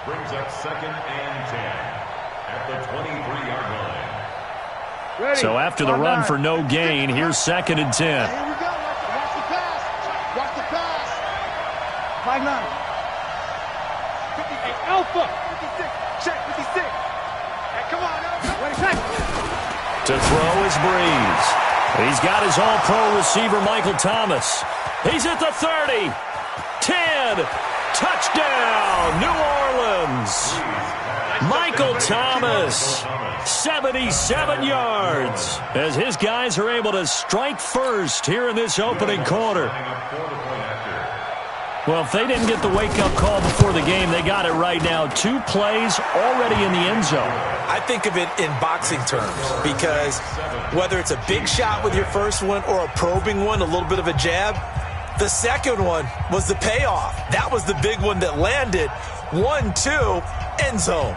Brings up 2nd and 10 at the 23-yard line. Ready. So after the run for no gain, here's 2nd and 10. Here we go. Watch the pass. Watch the pass. 5-9. 58 Alpha. 56. Check 56. Hey, come on, Alpha. Wait a second. To throw is Breeze. He's got his all-pro receiver, Michael Thomas. He's at the 30. 10. Touchdown, New Orleans. Michael Thomas, 77 yards, as his guys are able to strike first here in this opening quarter. Well, if they didn't get the wake-up call before the game, they got it right now. 2 plays already in the end zone. I think of it in boxing terms because whether it's a big shot with your first one or a probing one, a little bit of a jab, the second one was the payoff. That was the big one that landed. 1-2, end zone.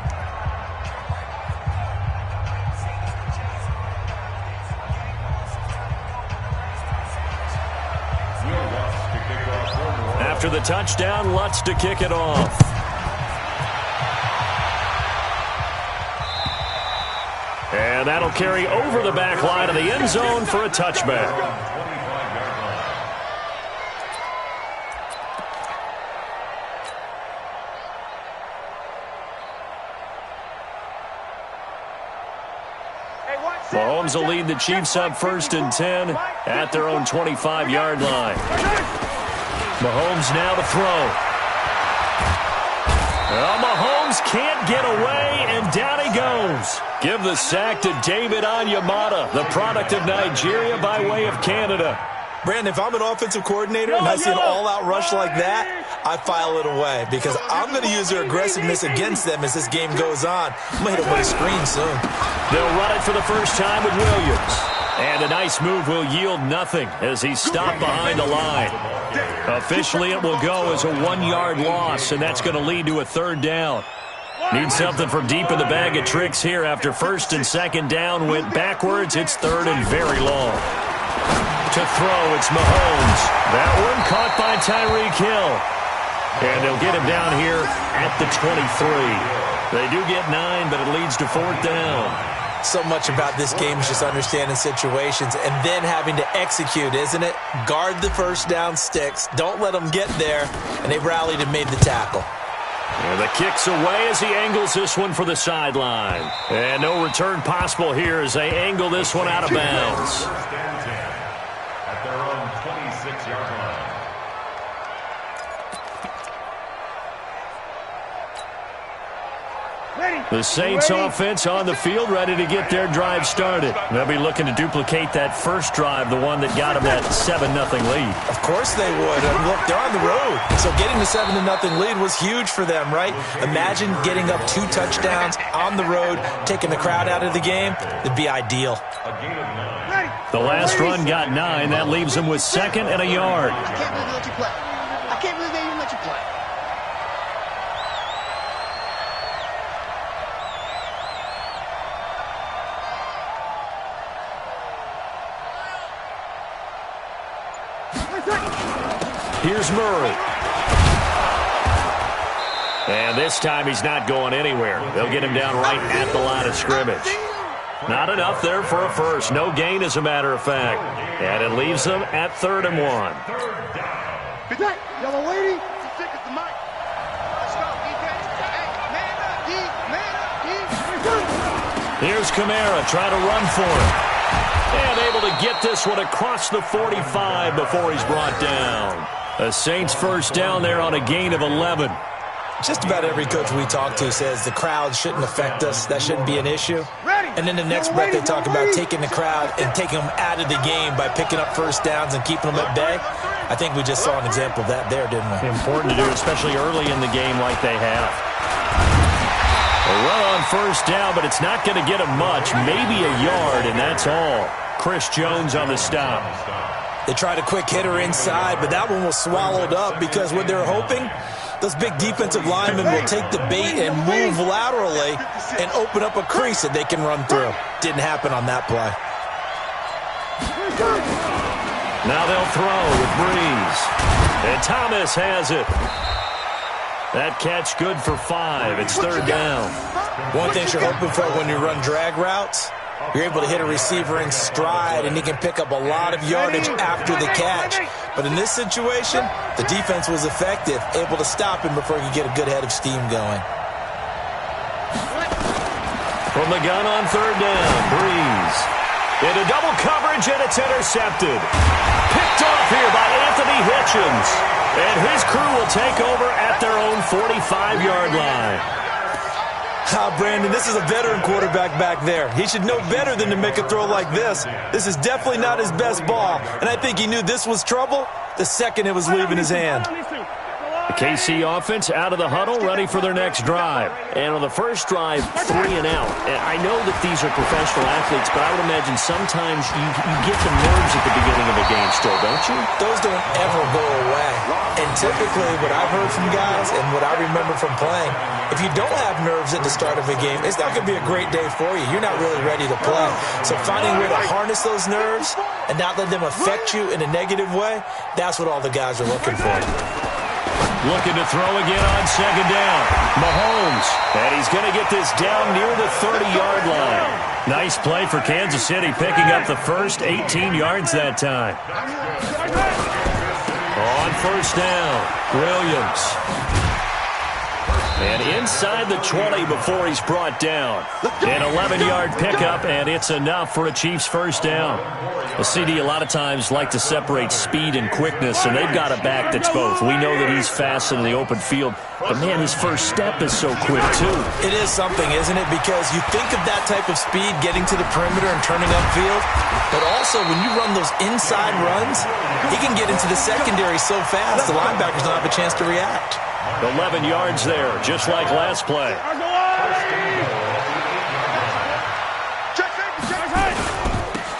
After the touchdown, Lutz to kick it off. And that'll carry over the back line of the end zone for a touchback. Mahomes will lead the Chiefs up 1st and 10 at their own 25-yard line. Mahomes now to throw. Well, Mahomes can't get away, and down he goes. Give the sack to David Onyemata, the product of Nigeria by way of Canada. Brandon, if I'm an offensive coordinator and I see an all-out rush like that, I file it away because I'm going to use their aggressiveness against them as this game goes on. I'm going to hit them with a screen soon. They'll run it for the first time with Williams. And a nice move will yield nothing as he's stopped behind the line. Officially, it will go as a 1-yard loss, and that's going to lead to a 3rd down. Need something from deep in the bag of tricks here after 1st and 2nd down went backwards. It's 3rd and very long. To throw, it's Mahomes. That one caught by Tyreek Hill. And they'll get him down here at the 23. They do get 9, but it leads to 4th down. So much about this game is just understanding situations and then having to execute, isn't it? Guard the first down sticks. Don't let them get there. And they rallied and made the tackle. And the kick's away as he angles this one for the sideline. And no return possible here as they angle this one out of bounds. At their own 26-yard line. The Saints offense on the field, ready to get their drive started. They'll be looking to duplicate that first drive, the one that got them that 7-0 lead. Of course they would. And look, they're on the road. So getting the 7-0 lead was huge for them, right? Imagine getting up 2 touchdowns on the road, taking the crowd out of the game. It'd be ideal. The last run got 9. That leaves them with 2nd and a yard. I can't believe they let you play. I can't believe they even let you play. Here's Murray. And this time he's not going anywhere. They'll get him down right at the line of scrimmage. Not enough there for a first. No gain, as a matter of fact. And it leaves them at 3rd and 1. Good night. Y'all are waiting. Let's go, defense. Hey, man up, D. Here's Kamara trying to run for it. And able to get this one across the 45 before he's brought down. The Saints first down there on a gain of 11. Just about every coach we talk to says the crowd shouldn't affect us. That shouldn't be an issue. And then the next breath they talk about taking the crowd and taking them out of the game by picking up first downs and keeping them at bay. I think we just saw an example of that there, didn't we? Important to do, especially early in the game like they have. A run on first down, but it's not going to get him much. Maybe a yard, and that's all. Chris Jones on the stop. They tried a quick hitter inside, but that one was swallowed up because what they're hoping, those big defensive linemen will take the bait and move laterally and open up a crease that they can run through. Didn't happen on that play. Now they'll throw with Breeze. And Thomas has it. That catch good for 5. It's third down. One thing you're hoping for when you run drag routes, you're able to hit a receiver in stride, and he can pick up a lot of yardage after the catch. But in this situation, the defense was effective, able to stop him before he could get a good head of steam going. From the gun on third down, Breeze. Into double coverage, and it's intercepted. Picked off here by Anthony Hitchens. And his crew will take over at their own 45-yard line. Brandon, this is a veteran quarterback back there. He should know better than to make a throw like this. This is definitely not his best ball, and I think he knew this was trouble the second it was leaving his hand. The KC offense out of the huddle, ready for their next drive. And on the first drive, 3 and out. And I know that these are professional athletes, but I would imagine sometimes you get the nerves at the beginning of a game still, don't you? Those don't ever go away. And typically what I've heard from guys and what I remember from playing, if you don't have nerves at the start of a game, it's not going to be a great day for you. You're not really ready to play. So finding a way to harness those nerves and not let them affect you in a negative way, that's what all the guys are looking for. Looking to throw again on second down. Mahomes. And he's going to get this down near the 30-yard line. Nice play for Kansas City, picking up the first 18 yards that time. On first down, Williams. And inside the 20 before he's brought down. An 11-yard pickup, and it's enough for a Chiefs first down. The CD a lot of times like to separate speed and quickness, and they've got a back that's both. We know that he's fast in the open field, but, man, his first step is so quick, too. It is something, isn't it? Because you think of that type of speed getting to the perimeter and turning upfield, but also when you run those inside runs, he can get into the secondary so fast the linebackers don't have a chance to react. 11 yards there, just like last play.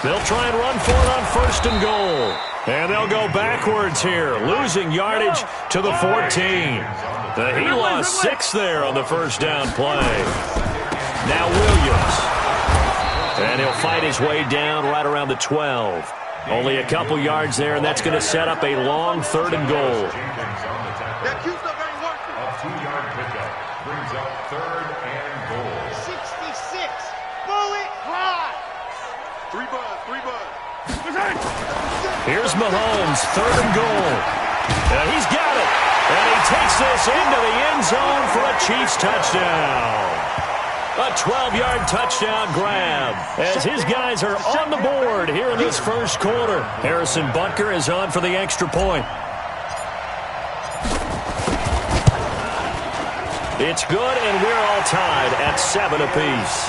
They'll try and run for it on first and goal. And they'll go backwards here, losing yardage to the 14. He lost 6 there on the first down play. Now Williams. And he'll fight his way down right around the 12. Only a couple yards there, and that's going to set up a long third and goal. A 2-yard pickup brings up third and goal. 66. Bullet high. 3 bud. Here's Mahomes, third and goal. And he's got it. And he takes this into the end zone for a Chiefs touchdown. A 12-yard touchdown grab as his guys are on the board here in this first quarter. Harrison Butker is on for the extra point. It's good, and we're all tied at 7 apiece.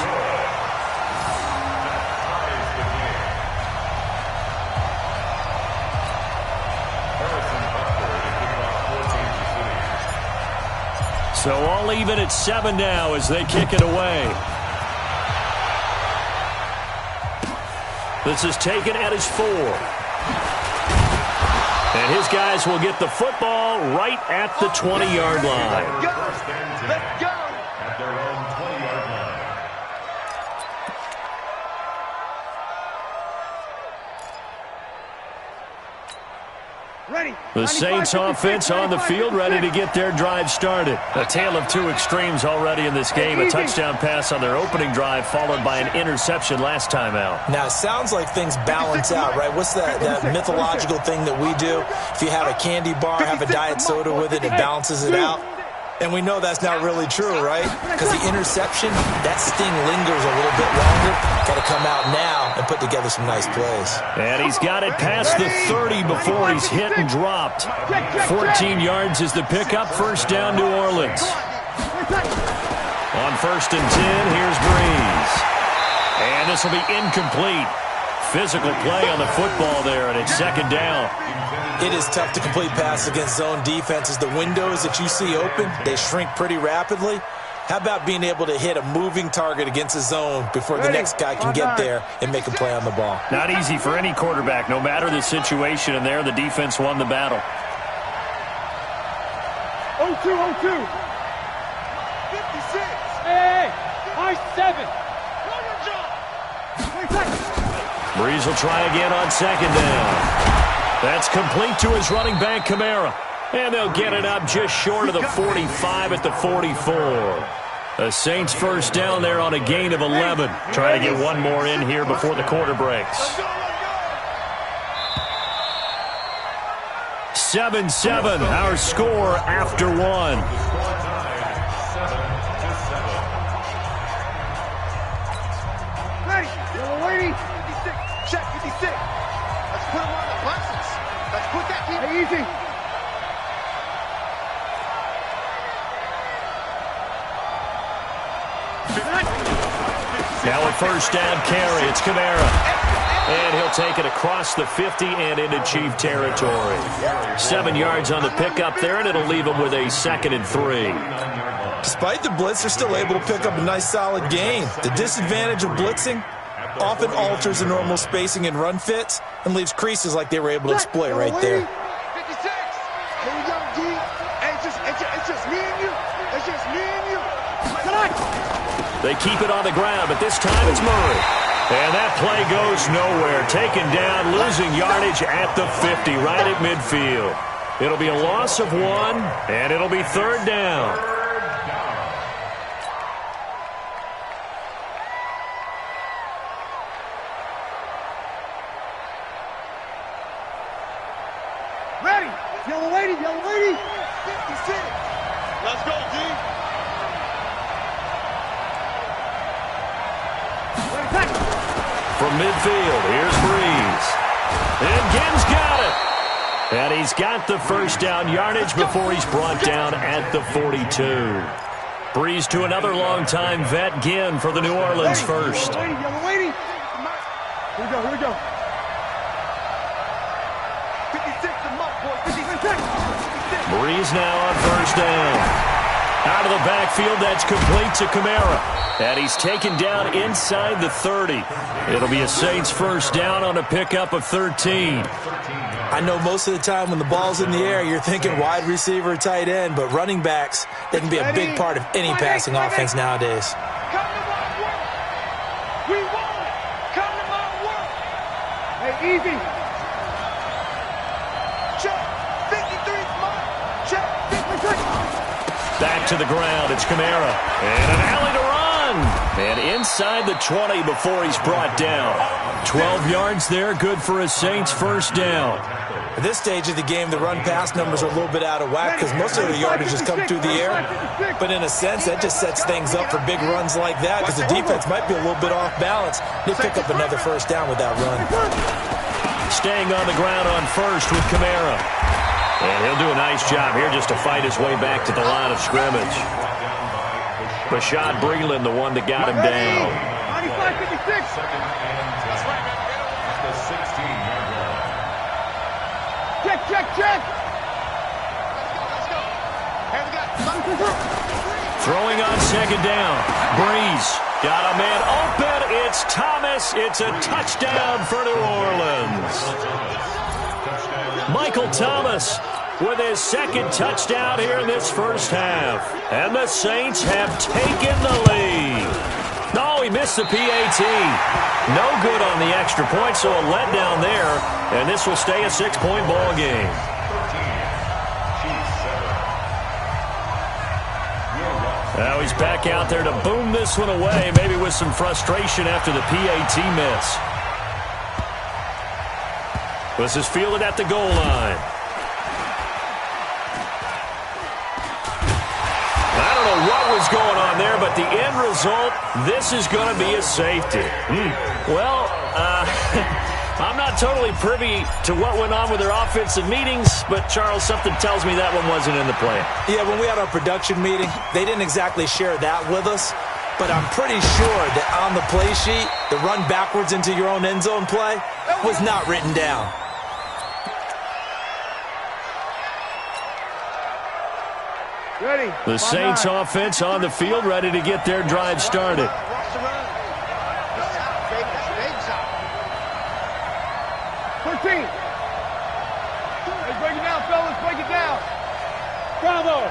So all even at 7 now as they kick it away. This is taken at his 4. And his guys will get the football right at the 20-yard line. Let's go. At their own 20-yard line. The Saints offense on the field, ready to get their drive started. A tale of two extremes already in this game. A touchdown pass on their opening drive, followed by an interception last time out. Now, it sounds like things balance out, right? What's that mythological thing that we do? If you have a candy bar, have a diet soda with it, it balances it out. And we know that's not really true, right? Because the interception, that sting lingers a little bit longer. Got to come out now and put together some nice plays. And he's got it past the 30 before he's hit and dropped. 14 yards is the pickup. First down, New Orleans. On first and 10, here's Breeze. And this will be incomplete. Physical play on the football there, and it's second down. It is tough to complete passes against zone defenses. The windows that you see open, they shrink pretty rapidly. How about being able to hit a moving target against a zone before the next guy can get there and make a play on the ball? Not easy for any quarterback, no matter the situation, and there the defense won the battle. 0-2. 56. Hey, high 7. Breeze will try again on second down. That's complete to his running back, Kamara. And they'll get it up just short of the 45 at the 44. The Saints first down there on a gain of 11. Trying to get one more in here before the quarter breaks. 7-7, our score after one. Ready. Yellow lady. 56. Check 56. Let's put him on the buses. Let's put that team. Hey, easy. Now a first down carry. It's Kamara. And he'll take it across the 50 and into Chief territory. 7 yards on the pickup there, and it'll leave him with a 2nd and 3. Despite the blitz, they're still able to pick up a nice solid gain. The disadvantage of blitzing often alters the normal spacing and run fits and leaves creases like they were able to exploit right there. 56. Here we go, G. It's just me and you. It's just me and you. They keep it on the ground, but this time it's Murray. And that play goes nowhere. Taken down, losing yardage at the 50, right at midfield. It'll be a loss of 1, and it'll be 3rd down. Ready. Yellow lady. 56. Let's go, G. From midfield, here's Breeze. And Ginn's got it. And he's got the first down yardage before he's brought down at the 42. Breeze to another longtime vet, Ginn, for the New Orleans first. Yellow lady. Here we go. 56 to Muck, boy. 56. Breeze now on first down. Out of the backfield, that's complete to Kamara. And he's taken down inside the 30. It'll be a Saints first down on a pickup of 13. I know most of the time when the ball's in the air, you're thinking wide receiver, tight end, but running backs, they can be a big part of any passing offense nowadays. Come to my work. We want it. Come to my work. Hey, easy. Check. 53 Muck. Check. 53. Back to the ground, it's Kamara. And an alley to run. And inside the 20 before he's brought down. 12 yards there, good for a Saints first down. At this stage of the game, the run-pass numbers are a little bit out of whack because most of the yardage has come through the air. But in a sense, that just sets things up for big runs like that because the defense might be a little bit off balance. They pick up another first down with that run. Staying on the ground on first with Kamara. And he'll do a nice job here just to fight his way back to the line of scrimmage. Bashaud Breeland, the one that got him down. 95-56. That's right. At the 16-yard line. Check. Let's go. Throwing on second down. Breeze got a man open. It's Thomas. It's a touchdown for New Orleans. Michael Thomas with his 2nd touchdown here in this first half. And the Saints have taken the lead. No, he missed the PAT. No good on the extra point, so a letdown there. And this will stay a 6-point ball game. Now he's back out there to boom this one away, maybe with some frustration after the PAT miss. This is fielded at the goal line. I don't know what was going on there, but the end result, this is going to be a safety. Well, I'm not totally privy to what went on with their offensive meetings, but, Charles, something tells me that one wasn't in the plan. Yeah, when we had our production meeting, they didn't exactly share that with us, but I'm pretty sure that on the play sheet, the run backwards into your own end zone play was not written down. Ready. The Saints offense on the field, ready to get their drive started. Rush around. Big shot. 13. Let's break it down, fellas. Break it down. Bravo.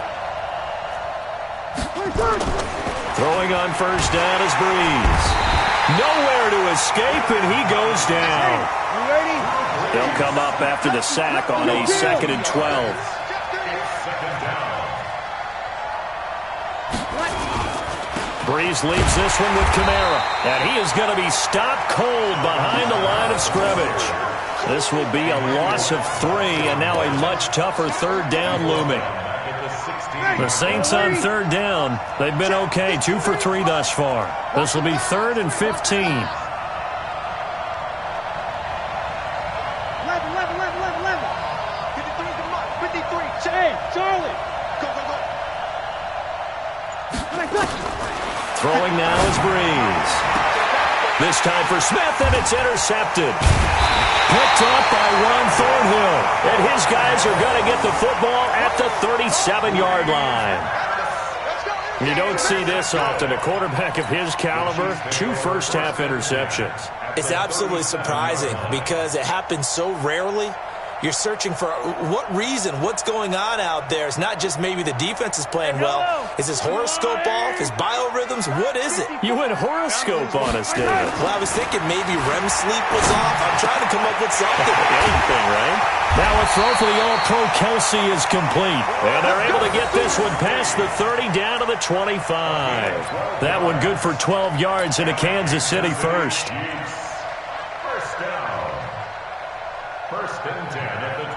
Throwing on first down is Breeze. Nowhere to escape, and he goes down. You ready? They'll come up after the sack on a 2nd and 12. Breeze leaves this one with Kamara, and he is going to be stopped cold behind the line of scrimmage. This will be a loss of 3, and now a much tougher third down looming. The Saints on third down. They've been okay, 2 for 3 thus far. This will be 3rd and 15. 11. Hey, Charlie. Go. Throwing now is Breeze. This time for Smith, and it's intercepted. Picked up by Juan Thornhill. And his guys are going to get the football at the 37-yard line. You don't see this often. A quarterback of his caliber, 2 first-half interceptions. It's absolutely surprising because it happens so rarely. You're searching for what reason, what's going on out there. It's not just maybe the defense is playing well. Is his horoscope off? His biorhythms? What is it? You went horoscope on us, David. Well, I was thinking maybe REM sleep was off. I'm trying to come up with something. Anything, right? Now a throw for the All-Pro Kelsey is complete. And they're able to get this one past the 30 down to the 25. That one good for 12 yards into Kansas City first.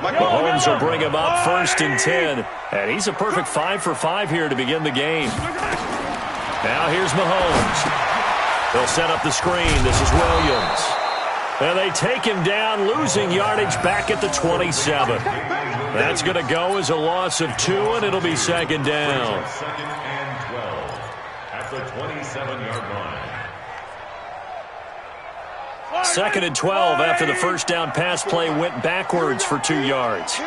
Mahomes will bring him up 1st and 10. And he's a perfect 5 for 5 here to begin the game. Now here's Mahomes. They'll set up the screen. This is Williams. And they take him down, losing yardage back at the 27. That's going to go as a loss of 2, and it'll be 2nd down. 2nd and 12 at the 27-yard line. 2nd and 12 after the first down pass play went backwards for 2 yards.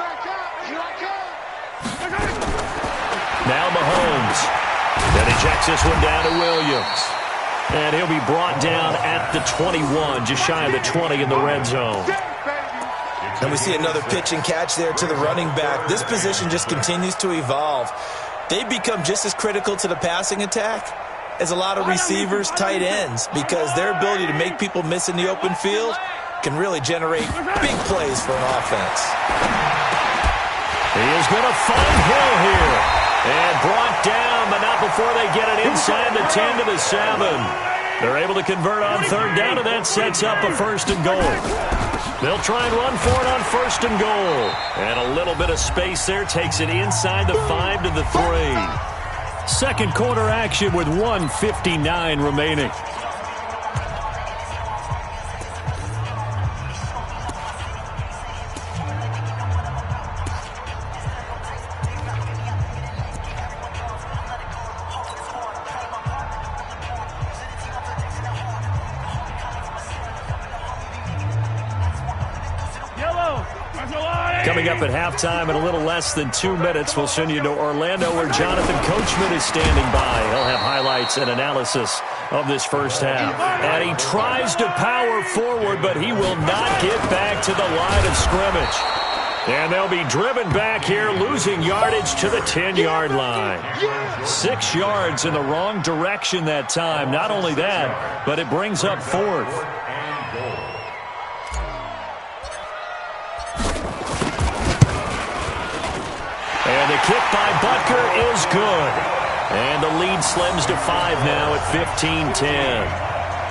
Now Mahomes. Then he checks this one down to Williams. And he'll be brought down at the 21, just shy of the 20 in the red zone. And we see another pitch and catch there to the running back. This position just continues to evolve. They become just as critical to the passing attack as a lot of receivers, tight ends, because their ability to make people miss in the open field can really generate big plays for an offense. He is going to find Hill here. And brought down, but not before they get it inside the 10 to the 7. They're able to convert on third down, and that sets up a 1st and goal. They'll try and run for it on 1st and goal. And a little bit of space there takes it inside the 5 to the 3. Second quarter action with 1:59 remaining. Coming up at halftime in a little less than 2 minutes, we'll send you to Orlando where Jonathan Coachman is standing by. He'll have highlights and analysis of this first half. And he tries to power forward, but he will not get back to the line of scrimmage. And they'll be driven back here, losing yardage to the 10-yard line. 6 yards in the wrong direction that time. Not only that, but it brings up 4th. And the kick by Butker is good. And the lead slims to 5 now at 15-10.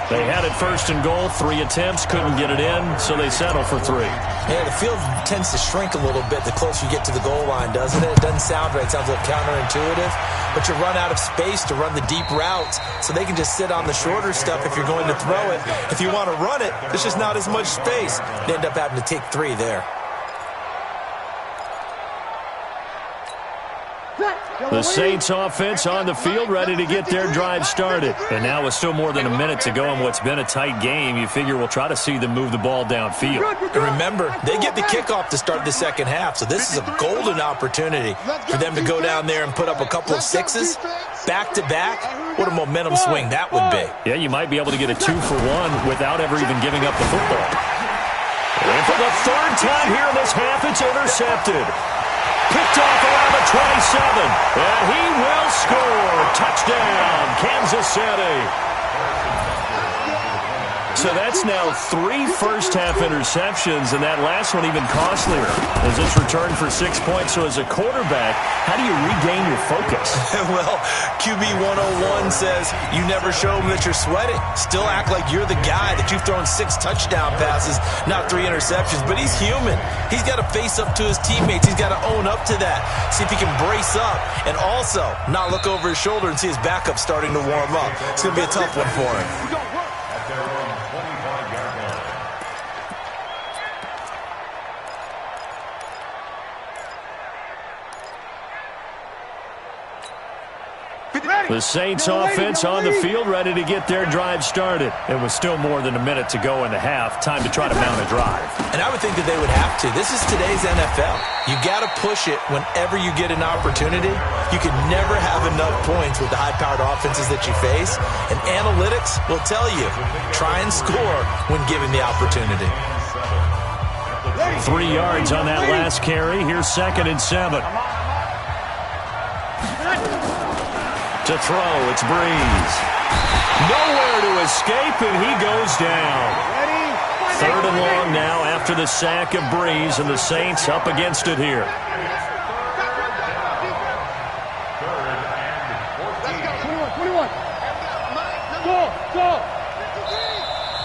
They had it 1st and goal, 3 attempts, couldn't get it in, so they settle for 3. Yeah, the field tends to shrink a little bit the closer you get to the goal line, doesn't it? It doesn't sound right. It sounds a little counterintuitive. But you run out of space to run the deep routes, so they can just sit on the shorter stuff if you're going to throw it. If you want to run it, there's just not as much space. They end up having to take 3 there. The Saints offense on the field, ready to get their drive started. And now with still more than a minute to go in what's been a tight game, you figure we'll try to see them move the ball downfield. And remember, they get the kickoff to start the second half, so this is a golden opportunity for them to go down there and put up a couple of 6s back-to-back. What a momentum swing that would be. Yeah, you might be able to get a 2 for 1 without ever even giving up the football. And for the 3rd time here in this half, it's intercepted. Picked off around the 27, and he will score. Touchdown, Kansas City. So that's now 3 first-half interceptions, and that last one even costlier as it's returned for 6 points. So as a quarterback, how do you regain your focus? Well, QB 101 says you never show them that you're sweating. Still act like you're the guy, that you've thrown 6 touchdown passes, not 3 interceptions. But he's human. He's got to face up to his teammates. He's got to own up to that. See if he can brace up and also not look over his shoulder and see his backup starting to warm up. It's going to be a tough one for him. The Saints offense on the field, ready to get their drive started. And with still more than a minute to go in the half, time to try to mount a drive. And I would think that they would have to. This is today's NFL. You got to push it whenever you get an opportunity. You can never have enough points with the high-powered offenses that you face. And analytics will tell you, try and score when given the opportunity. 3 yards on that last carry. Here's 2nd and 7. To throw, it's Breeze. Nowhere to escape, and he goes down. 3rd and long now after the sack of Breeze, and the Saints up against it here.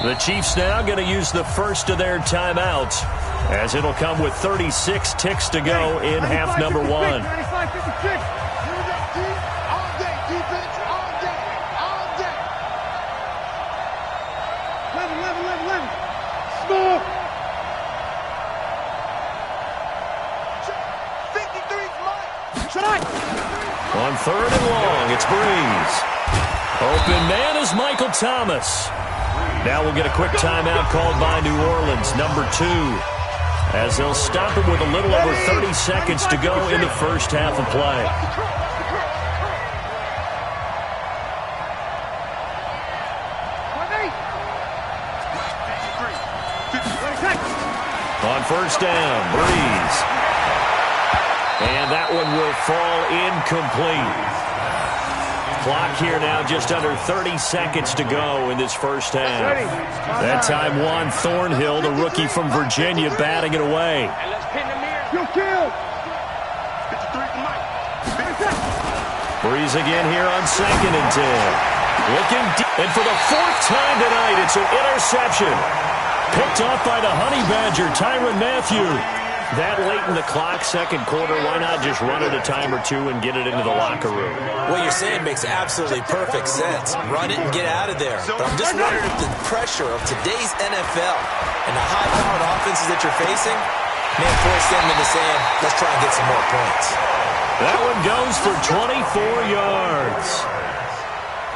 The Chiefs now going to use the first of their timeouts, as it'll come with 36 ticks to go in half number 1. On 3rd and long, it's Breeze. Open man is Michael Thomas. Now we'll get a quick timeout called by New Orleans, number 2, as they'll stop him with a little over 30 seconds to go in the first half of play. On 1st down, Breeze. And that one will fall incomplete. Clock here now just under 30 seconds to go in this first half. That time Juan Thornhill, the rookie from Virginia, batting it away. Breeze again here on 2nd and 10. Looking deep. And for the 4th time tonight, it's an interception. Picked off by the Honey Badger, Tyrann Mathieu. That late in the clock, 2nd quarter, why not just run it a time or two and get it into the locker room? What you're saying makes absolutely perfect sense. Run it and get out of there. But I'm just wondering if the pressure of today's NFL and the high-powered offenses that you're facing may force them into saying, let's try and get some more points. That one goes for 24 yards.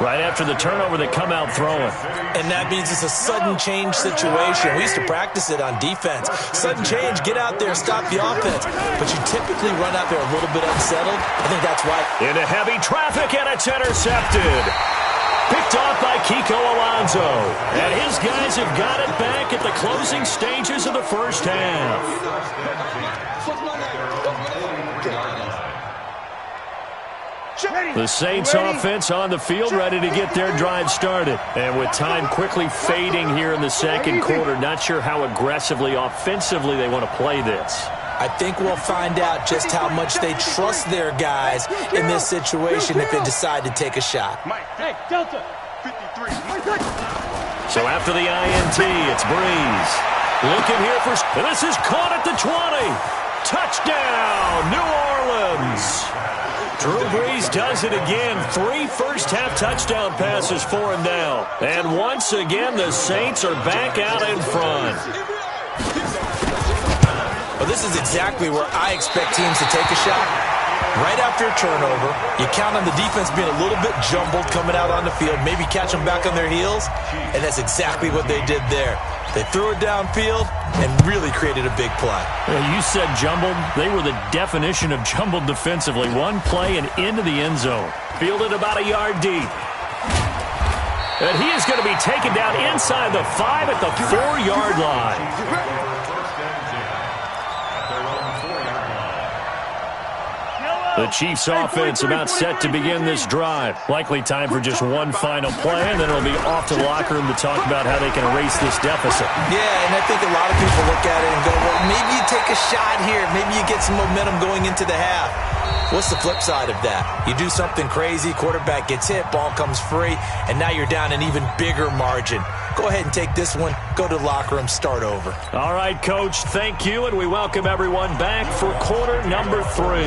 Right after the turnover, they come out throwing. And that means it's a sudden change situation. We used to practice it on defense. Sudden change, get out there, stop the offense. But you typically run out there a little bit unsettled. I think that's why. Into heavy traffic, and it's intercepted. Picked off by Kiko Alonso. And his guys have got it back at the closing stages of the first half. The Saints offense on the field, ready to get their drive started. And with time quickly fading here in the 2nd quarter, not sure how aggressively, offensively they want to play this. I think we'll find out just how much they trust their guys in this situation if they decide to take a shot. So after the INT, it's Breeze. Looking here for... And this is caught at the 20. Touchdown, New Orleans. Drew Brees does it again. 3 first-half touchdown passes for him now. And once again, the Saints are back out in front. Well, this is exactly where I expect teams to take a shot. Right after a turnover, you count on the defense being a little bit jumbled coming out on the field, maybe catch them back on their heels, and that's exactly what they did there. They threw it downfield and really created a big play. You said jumbled. They were the definition of jumbled defensively. One play and into the end zone. Fielded about a yard deep. And he is going to be taken down inside the 5 at the 4-yard line. The Chiefs offense about set to begin this drive. Likely time for just one final play, and then it'll be off to the locker room to talk about how they can erase this deficit. Yeah, and I think a lot of people look at it and go, well, maybe you take a shot here. Maybe you get some momentum going into the half. What's the flip side of that? You do something crazy, quarterback gets hit, ball comes free, and now you're down an even bigger margin. Go ahead and take this one, go to the locker room, start over. All right, Coach, thank you, and we welcome everyone back for quarter number 3.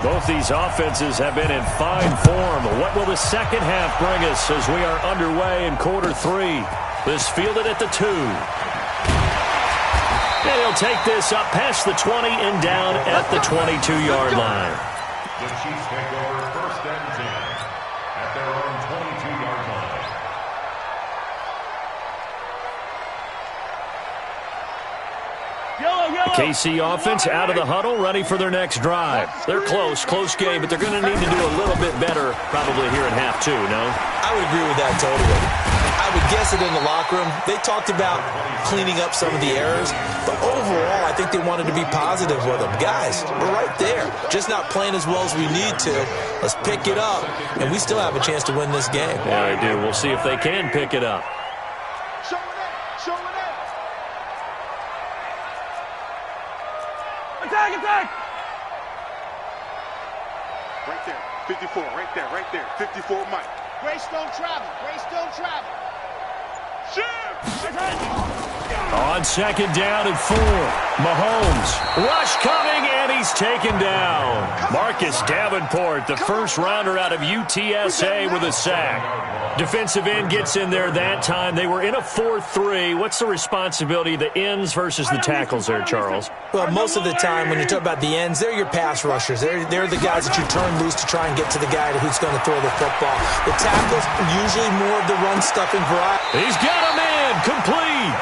Both these offenses have been in fine form. What will the second half bring us as we are underway in quarter 3? This fielded at the 2. And he'll take this up past the 20 and down at the 22-yard line. The Chiefs take over 1st and 10 at their own 22-yard line. KC offense out of the huddle, ready for their next drive. They're close game, but they're going to need to do a little bit better probably here in half 2, no? I would agree with that totally. I would guess it in the locker room. They talked about cleaning up some of the errors, but overall, I think they wanted to be positive with them. Guys, we're right there. Just not playing as well as we need to. Let's pick it up, and we still have a chance to win this game. Yeah, I do. We'll see if they can pick it up. Show it up. Show it up. Attack, attack. Right there. 54. Right there. 54 Mike. Grace don't travel. On 2nd down and 4. Mahomes. Rush coming, and he's taken down. Marcus Davenport, the first rounder out of UTSA with a sack. Defensive end gets in there that time. They were in a 4-3. What's the responsibility of the ends versus the tackles there, Charles? Well, most of the time when you talk about the ends, they're your pass rushers. They're the guys that you turn loose to try and get to the guy who's going to throw the football. The tackles are usually more of the run-stuffing variety. He's got him in. Complete.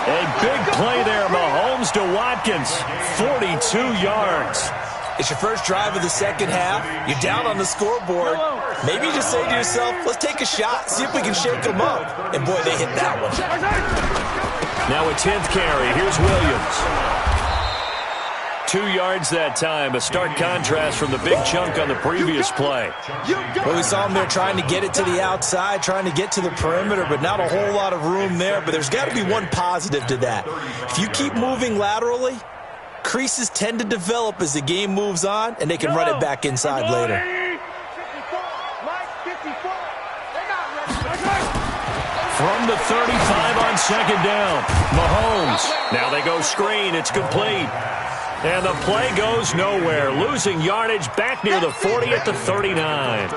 A big play there. Mahomes to Watkins. 42 yards. It's your first drive of the second half. You're down on the scoreboard. Maybe you just say to yourself, let's take a shot, see if we can shake them up. And, boy, they hit that one. Now a 10th carry. Here's Williams. 2 yards that time. A stark contrast from the big chunk on the previous play. Well, we saw him there trying to get it to the outside, trying to get to the perimeter, but not a whole lot of room there. But there's got to be one positive to that. If you keep moving laterally, creases tend to develop as the game moves on, and they can run it back inside later. From the 35 on 2nd down, Mahomes. Now they go screen. It's complete. And the play goes nowhere. Losing yardage back near the 40 at the 39.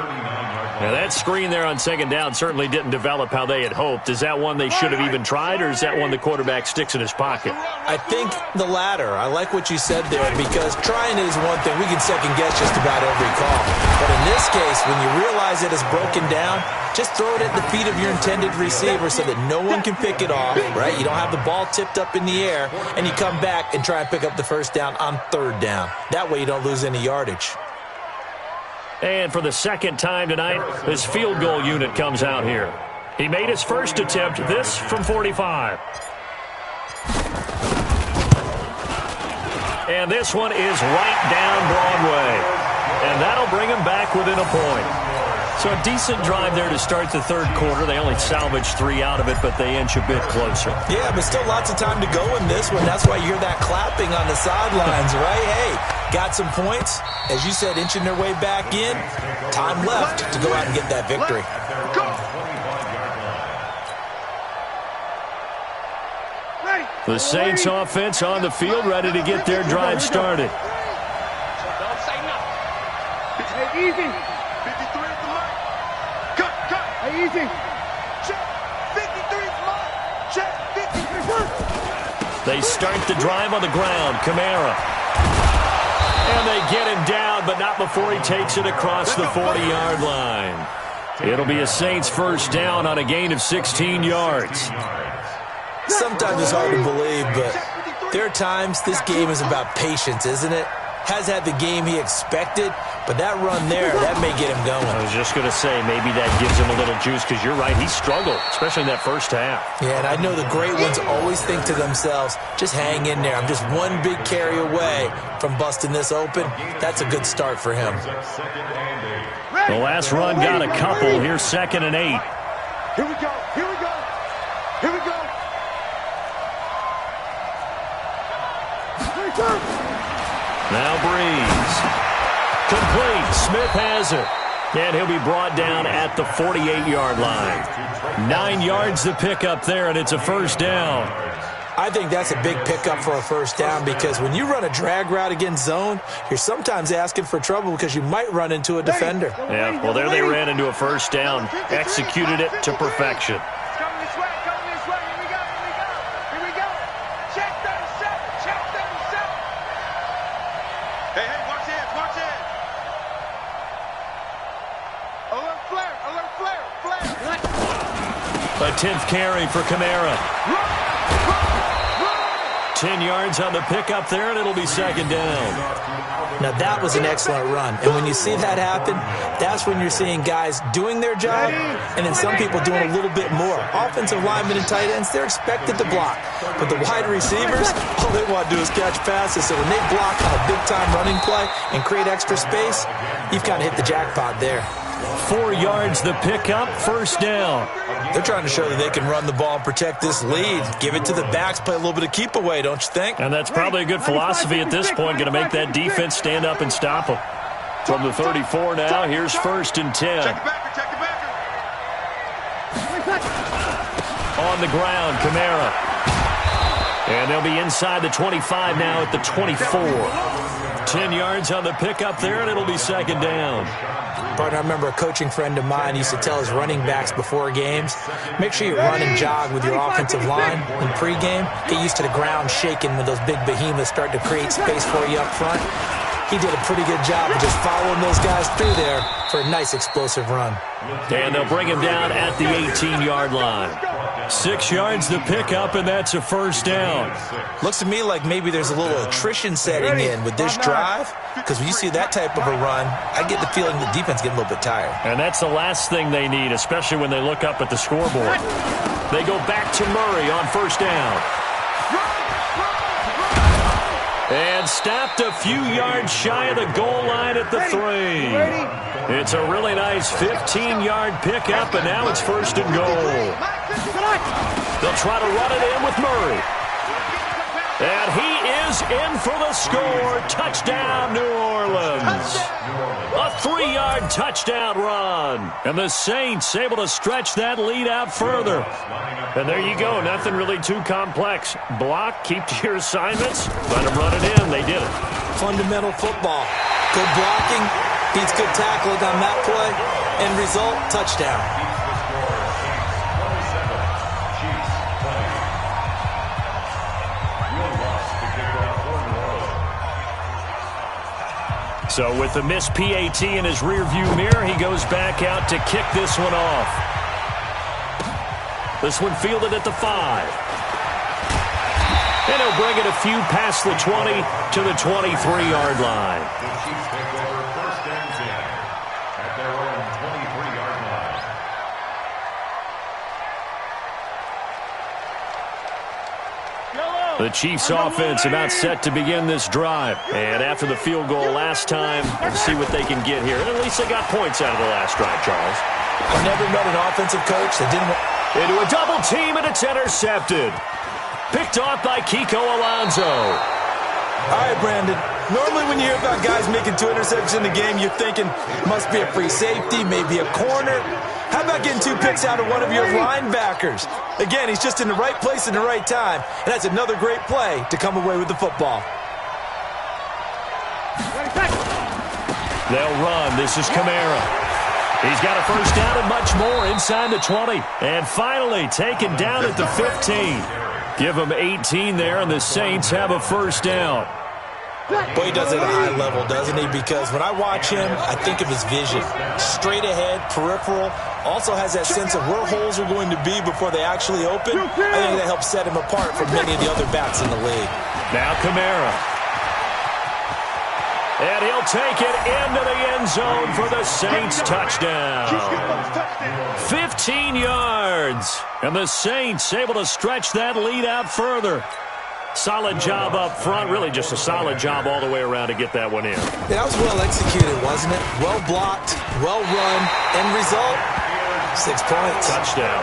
Now that screen there on 2nd down certainly didn't develop how they had hoped. Is that one they should have even tried, or is that one the quarterback sticks in his pocket? I think the latter. I like what you said there, because trying it is one thing. We can second guess just about every call. But in this case, when you realize it is broken down, just throw it at the feet of your intended receiver so that no one can pick it off, right? You don't have the ball tipped up in the air, and you come back and try and pick up the first down on 3rd down. That way you don't lose any yardage. And for the second time tonight, this field goal unit comes out here. He made his first attempt, this from 45. And this one is right down Broadway. And that'll bring him back within a point. So a decent drive there to start the 3rd quarter. They only salvaged 3 out of it, but they inch a bit closer. Yeah, but still lots of time to go in this one. That's why you hear that clapping on the sidelines, right? Hey, got some points. As you said, inching their way back in. Time left to go out and get that victory. The Saints offense on the field, ready to get their drive started. Easy. 53 at the mark. Cut. Easy. Check. 53's mark. Check. 53. They start the drive on the ground. Kamara. And they get him down, but not before he takes it across the 40-yard line. It'll be a Saints first down on a gain of 16 yards. Sometimes it's hard to believe, but there are times this game is about patience, isn't it? Has had the game he expected, But that run there, that may get him going. I was just going to say, maybe that gives him a little juice, because you're right, he struggled, especially in that first half. Yeah, and I know the great ones always think to themselves, just hang in there. I'm just one big carry away from busting this open. That's a good start for him. The last run got a couple. Here's 2nd and 8. Here we go. Here we go. Here we go. Now Breeze. Complete. Smith has it. And he'll be brought down at the 48-yard line. 9 yards to pick up there, and it's a first down. I think that's a big pickup for a first down, because when you run a drag route against zone, you're sometimes asking for trouble because you might run into a defender. Yeah, well, there they ran into a first down. Executed it to perfection. Come this way. Come this way. Here we go. Here we go. Here we go. Check 37. Check 37. Hey, watch it. Watch it. Alert flare. Alert flare. Flare. A 10th carry for Kamara. 10 yards on the pickup there, and it'll be 2nd down. Now, that was an excellent run. And when you see that happen, that's when you're seeing guys doing their job and then some people doing a little bit more. Offensive linemen and tight ends, they're expected to block. But the wide receivers, all they want to do is catch passes. So when they block on a big-time running play and create extra space, you've kind of hit the jackpot there. 4 yards the pickup, first down. They're trying to show that they can run the ball and protect this lead. Give it to the backs, play a little bit of keep away, don't you think? And that's probably a good philosophy at this point, going to make that defense stand up and stop them. From the 34 now, here's 1st and 10. Check the backer. Check the backer. On the ground, Kamara. And they'll be inside the 25 now at the 24. 10 yards on the pickup there, and it'll be 2nd down. Partner, I remember a coaching friend of mine used to tell his running backs before games, make sure you run and jog with your offensive line in pregame. Get used to the ground shaking when those big behemoths start to create space for you up front. He did a pretty good job of just following those guys through there for a nice explosive run. And they'll bring him down at the 18-yard line. 6 yards to pick up, and that's a first down. Looks to me like maybe there's a little attrition setting in with this drive, because when you see that type of a run, I get the feeling the defense getting a little bit tired. And that's the last thing they need, especially when they look up at the scoreboard. They go back to Murray on first down. And stopped a few yards shy of the goal line at the 3. It's a really nice 15-yard pickup, and now it's 1st and goal. They'll try to run it in with Murray. And he is in for the score. Touchdown, New Orleans. A 3-yard touchdown run. And the Saints able to stretch that lead out further. And there you go. Nothing really too complex. Block, keep to your assignments, let them run it in. They did it. Fundamental football. Good blocking beats good tackling on that play. End result, touchdown. So with the missed PAT in his rearview mirror, he goes back out to kick this one off. This one fielded at the 5. And he'll bring it a few past the 20 to the 23-yard line. The Chiefs take over 1st and 10 at their own 23-yard line. The Chiefs offense about set to begin this drive. And after the field goal last time, let's see what they can get here. And at least they got points out of the last drive, Charles. I've never met an offensive coach that didn't... Into a double team, and it's intercepted. Picked off by Kiko Alonso. All right, Brandon. Normally when you hear about guys making 2 interceptions in the game, you're thinking, must be a free safety, maybe a corner. How about getting 2 picks out of one of your linebackers? Again, he's just in the right place at the right time, and that's another great play to come away with the football. They'll run. This is Kamara. He's got a first down and much more inside the 20. And finally taken down at the 15. Give him 18 there, and the Saints have a first down. Boy, he does it at a high level, doesn't he? Because when I watch him, I think of his vision. Straight ahead, peripheral. Also has that sense of where holes are going to be before they actually open. I think that helps set him apart from many of the other backs in the league. Now Kamara. And he'll take it into the end zone for the Saints touchdown. 15 yards. And the Saints able to stretch that lead out further. Solid job up front. Really just a solid job all the way around to get that one in. That was well executed, wasn't it? Well blocked, well run. End result, 6 points. Touchdown.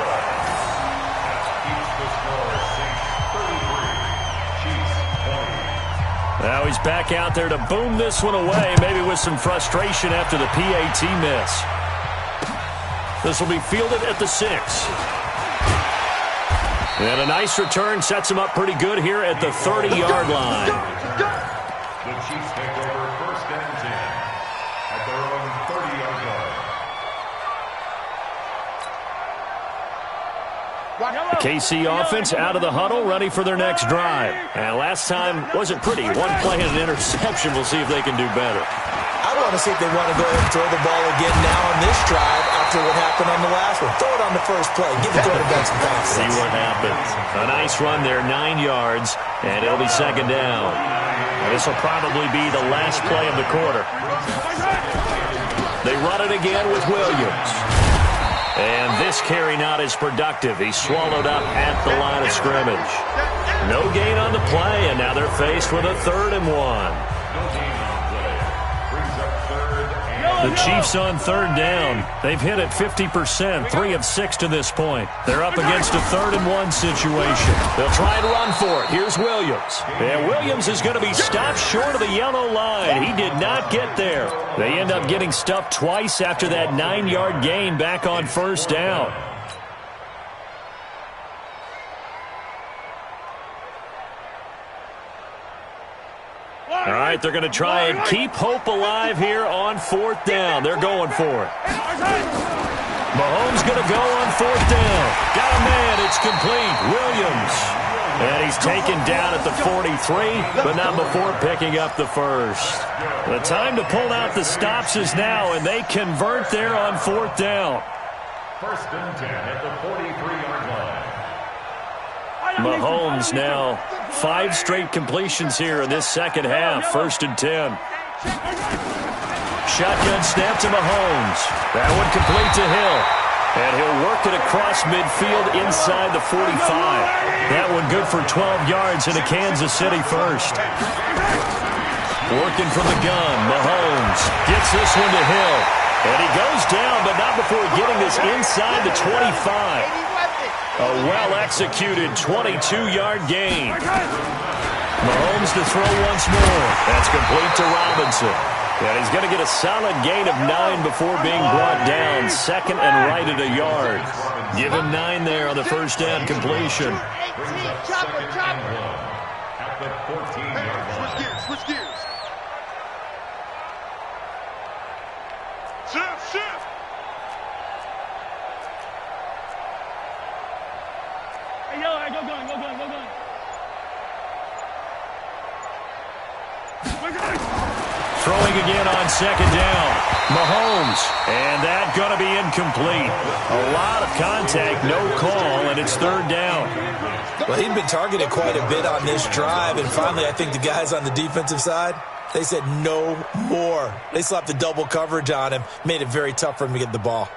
Now he's back out there to boom this one away, maybe with some frustration after the PAT miss. This will be fielded at the 6. And a nice return sets him up pretty good here at the 30-yard line. The Chiefs take over 1st and 10 at their own 30-yard line. KC offense out of the huddle, ready for their next drive. And last time wasn't pretty. One play and an interception. We'll see if they can do better. I want to see if they want to go ahead and throw the ball again now on this drive after what happened on the last one. Throw it on the first play. Give the quarterback some confidence. See what happens. A nice run there, 9 yards, and it'll be 2nd down. This will probably be the last play of the quarter. They run it again with Williams. And this carry not as productive. He's swallowed up at the line of scrimmage. No gain on the play, and now they're faced with a 3rd and 1. The Chiefs on 3rd down. They've hit it 50%, 3 of 6 to this point. They're up against a 3rd and 1 situation. They'll try and run for it. Here's Williams. And Williams is going to be stopped short of the yellow line. He did not get there. They end up getting stuffed twice after that 9-yard gain back on 1st down. All right, they're going to try and keep hope alive here on 4th down. They're going for it. Mahomes going to go on 4th down. Got a man. It's complete. Williams. And he's taken down at the 43, but not before picking up the 1st. The time to pull out the stops is now, and they convert there on 4th down. 1st and 10 at the 43-yard line. Mahomes now 5 straight completions here in this second half. 1st and 10. Shotgun snap to Mahomes. That one complete to Hill. And he'll work it across midfield inside the 45. That one good for 12 yards in a Kansas City 1st. Working from the gun. Mahomes gets this one to Hill. And he goes down, but not before getting this inside the 25. A well-executed 22-yard gain. Mahomes to throw once more. That's complete to Robinson. And he's going to get a solid gain of 9 before being brought down. 2nd and right at a yard. Give him 9 there on the 1st down completion. At the 14-yard line. Switch gears. Shift. Hey, yo, go gun. Throwing again on 2nd down. Mahomes. And that going to be incomplete. A lot of contact, no call, and it's 3rd down. Well, he'd been targeted quite a bit on this drive, and finally I think the guys on the defensive side, they said no more. They slapped the double coverage on him, made it very tough for him to get the ball.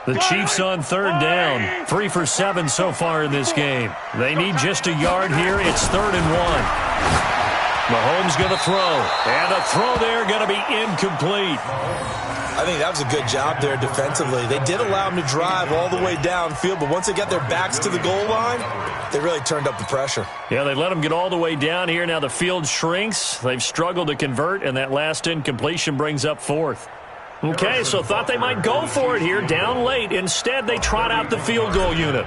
The Chiefs on 3rd down. 3 for 7 so far in this game. They need just a yard here. It's 3rd and 1. Mahomes going to throw. And a throw there going to be incomplete. I think that was a good job there defensively. They did allow him to drive all the way downfield, but once they got their backs to the goal line, they really turned up the pressure. Yeah, they let them get all the way down here. Now the field shrinks. They've struggled to convert, and that last incompletion brings up 4th. Okay, so thought they might go for it here, down late. Instead, they trot out the field goal unit.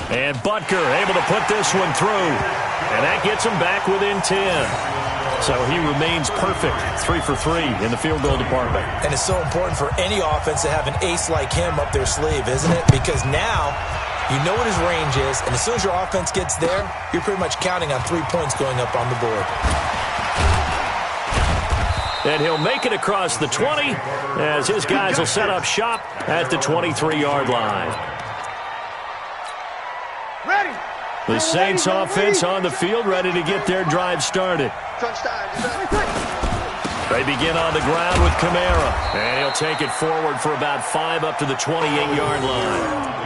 And Butker able to put this one through. And that gets him back within 10. So he remains perfect, 3 for 3 in the field goal department. And it's so important for any offense to have an ace like him up their sleeve, isn't it? Because now you know what his range is, and as soon as your offense gets there, you're pretty much counting on 3 points going up on the board. And he'll make it across the 20 as his guys will set up shop at the 23-yard line. Ready. The Saints offense on the field, ready to get their drive started. Crunch time. They begin on the ground with Kamara, and he'll take it forward for about 5 up to the 28-yard line.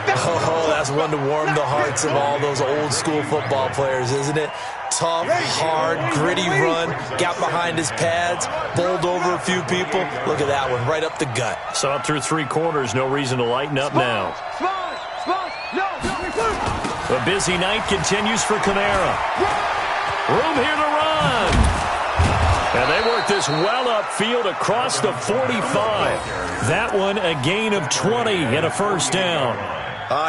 Oh, that's one to warm the hearts of all those old-school football players, isn't it? Tough, hard, gritty run, got behind his pads, bowled over a few people. Look at that one, right up the gut. So up through 3 quarters, no reason to lighten up now. A busy night continues for Kamara. Room here to run. And they work this well upfield across the 45. That one a gain of 20 and a first down.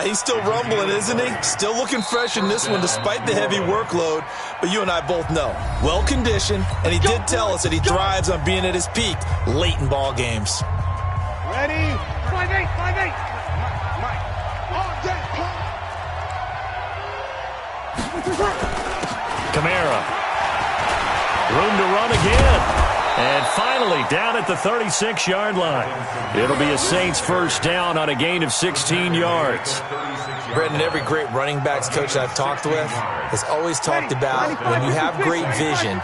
He's still rumbling, isn't he? Still looking fresh in this one despite the heavy workload. But you and I both know, well-conditioned, and he did tell us that he thrives on being at his peak late in ball games. Ready? 5-8, 5-8. Mike. All day, Kamara. Room to run again. And finally, down at the 36-yard line. It'll be a Saints first down on a gain of 16 yards. Brendan, every great running backs coach I've talked with has always talked about when you have great vision,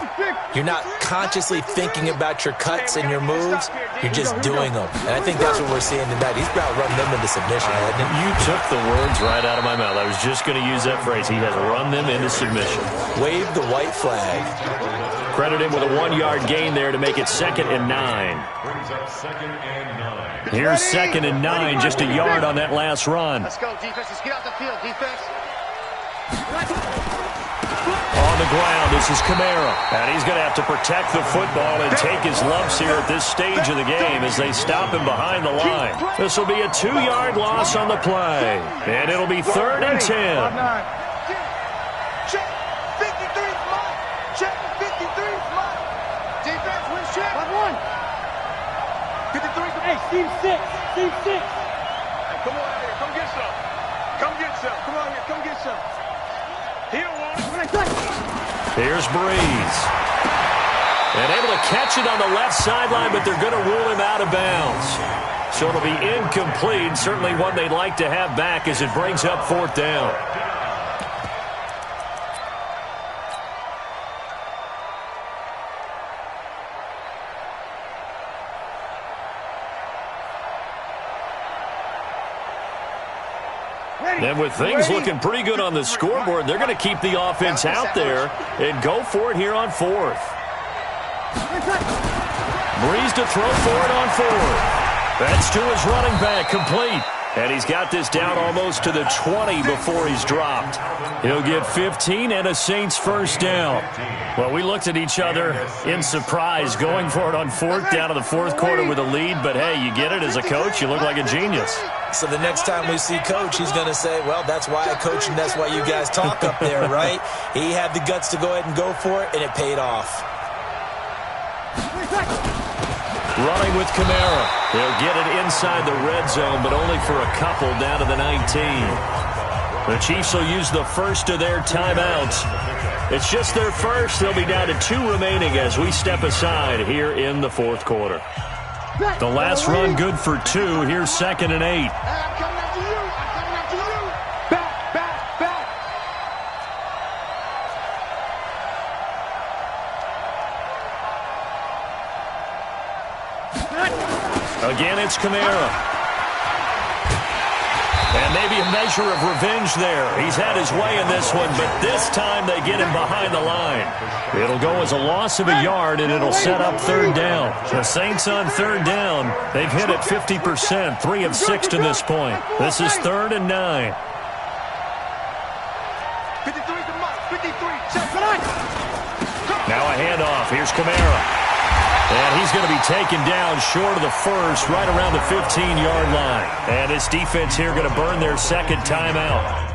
you're not consciously thinking about your cuts and your moves, you're just doing them. And I think that's what we're seeing tonight. He's about running them into submission, hasn't he? You took the words right out of my mouth. I was just going to use that phrase. He has run them into submission. Wave the white flag. Credit him with a 1-yard gain there to make it 2nd and 9. Brings up 2nd and 9. Here's 2nd and 9, just a yard on that last run. Let's go, defense. Let's get out the field, defense. On the ground, this is Kamara. And he's going to have to protect the football and take his lumps here at this stage of the game as they stop him behind the line. This will be a 2-yard loss on the play. And it'll be 3rd and 10. Check. 53 is mine. Check. 53 is mine. Defense, win check. 1-1. 53. Hey, Steve 6. Steve 6. Hey, come on out here. Come get some. Come get some. Come on here. Come get some. Here, one. Here's Breeze. And able to catch it on the left sideline, but they're going to rule him out of bounds. So it'll be incomplete. Certainly one they'd like to have back as it brings up 4th down. And with things looking pretty good on the scoreboard, they're going to keep the offense out there and go for it here on 4th. Breeze to throw for it on 4th. That's to his running back, complete. And he's got this down almost to the 20 before he's dropped. He'll get 15 and a Saints first down. Well, we looked at each other in surprise going for it on 4th down to the 4th quarter with a lead. But, hey, you get it as a coach. You look like a genius. So the next time we see Coach, he's going to say, well, that's why I coach and that's why you guys talk up there, right? He had the guts to go ahead and go for it, and it paid off. Running with Kamara. He'll get it inside the red zone, but only for a couple down to the 19. The Chiefs will use the first of their timeouts. It's just their first. They'll be down to 2 remaining as we step aside here in the 4th quarter. The last run good for 2. Here's 2nd and 8. I'm coming after you. I'm coming after you. Back, back, back. Again, it's Kamara. And maybe a measure of revenge there. He's had his way in this one, but this time they get him behind the line. It'll go as a loss of a yard, and it'll set up 3rd down. The Saints on 3rd down. They've hit it 50%, 3 of 6 to this point. This is 3rd and 9. 53 to Mike. 53. Check. Now a handoff. Here's Kamara. And he's going to be taken down short of the first, right around the 15-yard line. And this defense here going to burn their 2nd timeout.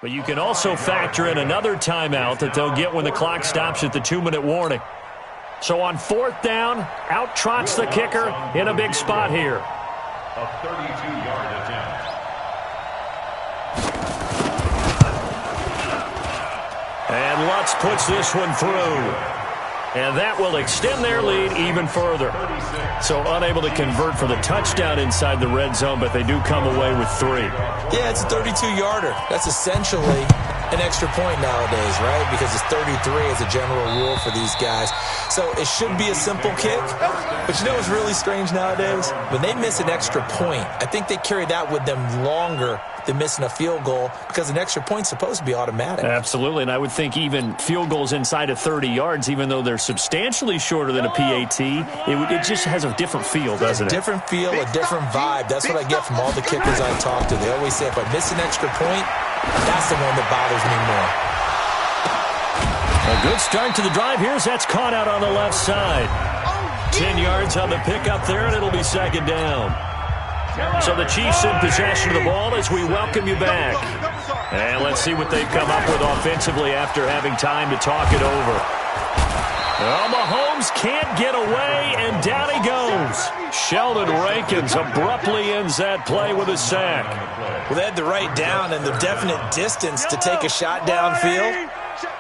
But you can also factor in another timeout that they'll get when the clock stops at the 2-minute warning. So on 4th down, out trots the kicker in a big spot here. A 32-yard attempt. And Lutz puts this one through. And that will extend their lead even further. So unable to convert for the touchdown inside the red zone, but they do come away with 3. Yeah, it's a 32-yarder. That's essentially an extra point nowadays, right? Because it's 33 as a general rule for these guys. So it should be a simple kick. But you know what's really strange nowadays? When they miss an extra point, I think they carry that with them longer than missing a field goal because an extra point's supposed to be automatic. Absolutely, and I would think even field goals inside of 30 yards, even though they're substantially shorter than a PAT, it just has a different feel, doesn't it? Different feel, a different vibe. That's what I get from all the kickers I talk to. They always say if I miss an extra point, that's the one that bothers me more. A good start to the drive. That's caught out on the left side. 10 yards on the pickup there, and it'll be 2nd down. So the Chiefs in possession of the ball as we welcome you back. And let's see what they've come up with offensively after having time to talk it over. Well, Mahomes can't get away, and down he goes. Sheldon Rankins abruptly ends that play with a sack. Well, they had the right down and the definite distance to take a shot downfield,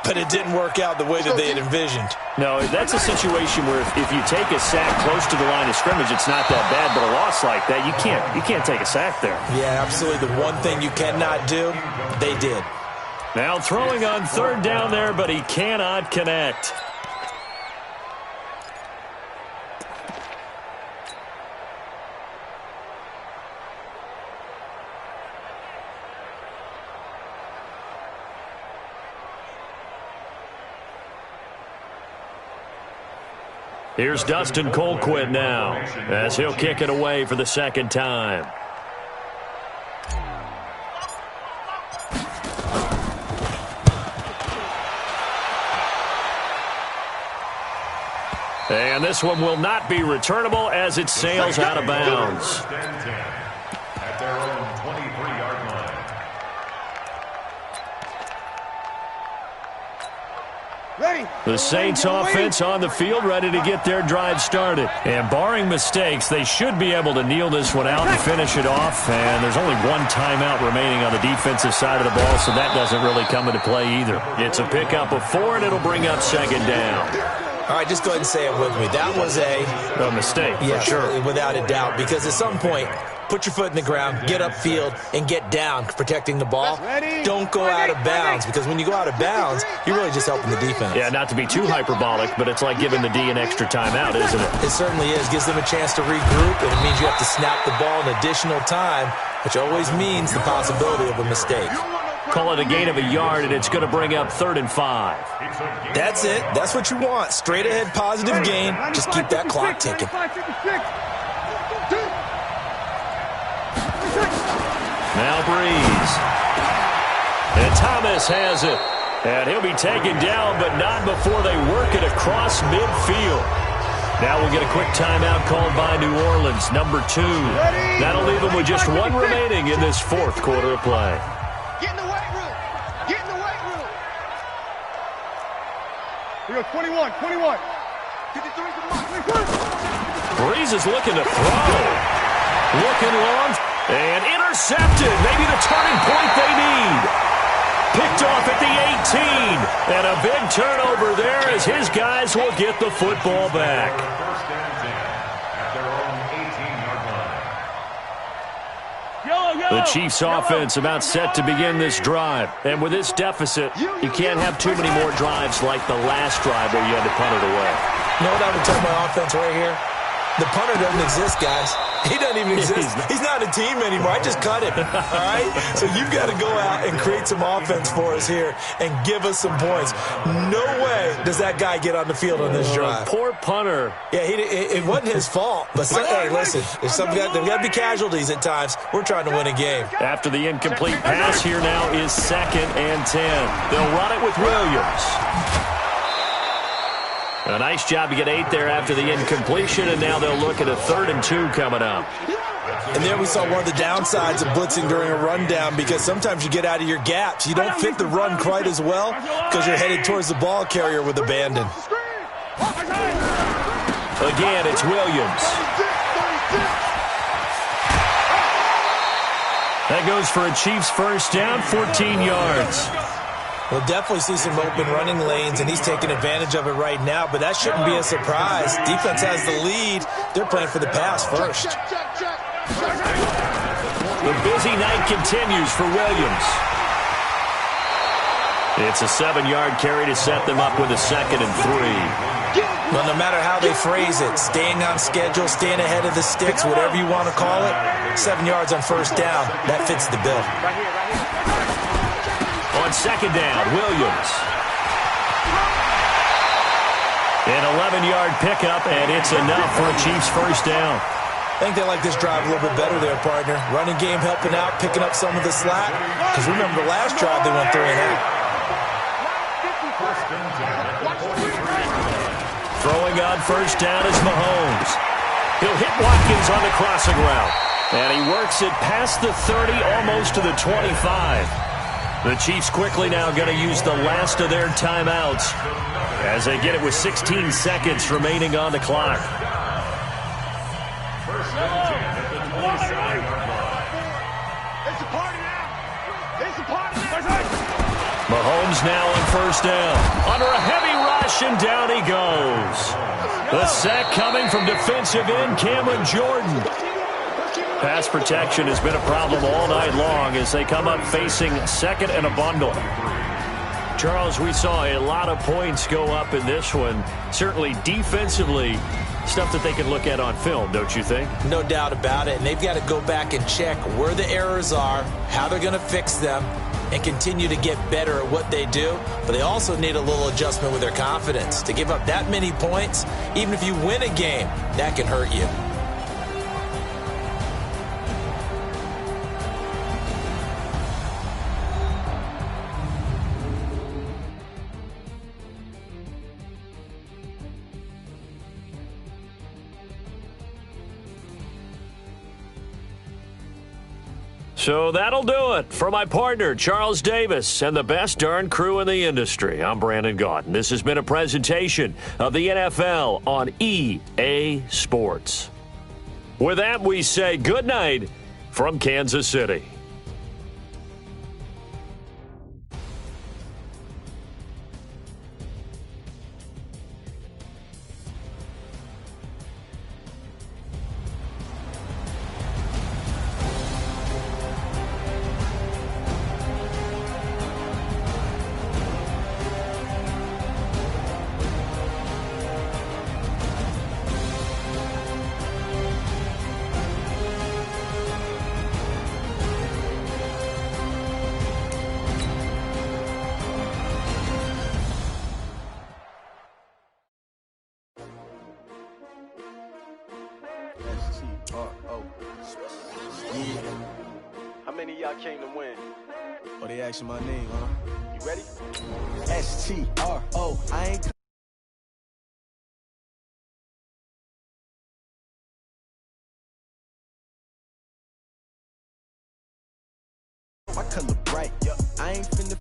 but it didn't work out the way that they had envisioned. No, that's a situation where if you take a sack close to the line of scrimmage, it's not that bad, but a loss like that, you can't take a sack there. Yeah, absolutely. The one thing you cannot do, they did. Now throwing on 3rd down there, but he cannot connect. Here's Dustin Colquitt now as he'll kick it away for the 2nd time. And this one will not be returnable as it sails out of bounds. At their own 23-yard line. The Saints offense on the field, ready to get their drive started. And barring mistakes, they should be able to kneel this one out and finish it off. And there's only one timeout remaining on the defensive side of the ball, so that doesn't really come into play either. It's a pickup of 4, and it'll bring up 2nd down. All right, just go ahead and say it with me. That was a mistake, yeah, for sure. Without a doubt, because at some point, put your foot in the ground, get upfield, and get down, protecting the ball. Don't go out of bounds, because when you go out of bounds, you're really just helping the defense. Yeah, not to be too hyperbolic, but it's like giving the D an extra timeout, isn't it? It certainly is. Gives them a chance to regroup, and it means you have to snap the ball an additional time, which always means the possibility of a mistake. Call it a gain of a yard, and it's going to bring up 3rd and 5. That's it. That's what you want. Straight ahead positive gain. Just keep that clock ticking. Now Breeze. And Thomas has it. And he'll be taken down, but not before they work it across midfield. Now we'll get a quick timeout called by New Orleans, number 2. That'll leave them with just 1 remaining in this 4th quarter of play. Get in the weight room. Get in the weight room. Here we go, 21. 53 to the mark. Breeze is looking to throw. Looking long. And intercepted. Maybe the turning point they need. Picked off at the 18. And a big turnover there as his guys will get the football back. First and 10 at their own 18-yard line. The Chiefs offense about set to begin this drive. And with this deficit, you can't have too many more drives like the last drive where you had to punt it away. You know what I would tell my offense right here? The punter doesn't exist, guys. He doesn't even exist. He's not a team anymore. I just cut him, all right? So you've got to go out and create some offense for us here and give us some points. No way does that guy get on the field on this drive. Poor punter. Yeah, it wasn't his fault. But, hey, listen, there's got to be casualties at times. We're trying to win a game. After the incomplete pass, here now is 2nd and 10. They'll run it with Williams. A nice job to get 8 there after the incompletion, and now they'll look at a 3rd and 2 coming up. And there we saw one of the downsides of blitzing during a rundown, because sometimes you get out of your gaps. You don't fit the run quite as well because you're headed towards the ball carrier with abandon. Again, it's Williams. That goes for a Chiefs first down, 14 yards. We'll definitely see some open running lanes, and he's taking advantage of it right now, but that shouldn't be a surprise. Defense has the lead. They're playing for the pass first. The busy night continues for Williams. It's a 7-yard carry to set them up with a 2nd and 3. Well, no matter how they phrase it, staying on schedule, staying ahead of the sticks, whatever you want to call it, 7 yards on first down, that fits the bill. On 2nd down, Williams. An 11-yard pickup, and it's enough for a Chiefs first down. I think they like this drive a little bit better there, partner. Running game helping out, picking up some of the slack. Because remember, the last drive they went 3 and out. Throwing on first down is Mahomes. He'll hit Watkins on the crossing route. And he works it past the 30, almost to the 25. The Chiefs quickly now going to use the last of their timeouts as they get it with 16 seconds remaining on the clock. Mahomes now on first down. Under a heavy rush, and down he goes. The sack coming from defensive end Cameron Jordan. Pass protection has been a problem all night long as they come up facing 2nd and a bundle. Charles, we saw a lot of points go up in this one. Certainly defensively, stuff that they can look at on film, don't you think? No doubt about it. And they've got to go back and check where the errors are, how they're going to fix them, and continue to get better at what they do. But they also need a little adjustment with their confidence. To give up that many points, even if you win a game, that can hurt you. So that'll do it for my partner, Charles Davis, and the best darn crew in the industry. I'm Brandon Gaudin. This has been a presentation of the NFL on EA Sports. With that, we say good night from Kansas City. How many of y'all came to win? Oh, they asking my name, huh? You ready? S-T-R-O, I ain't... My color bright, I ain't finna...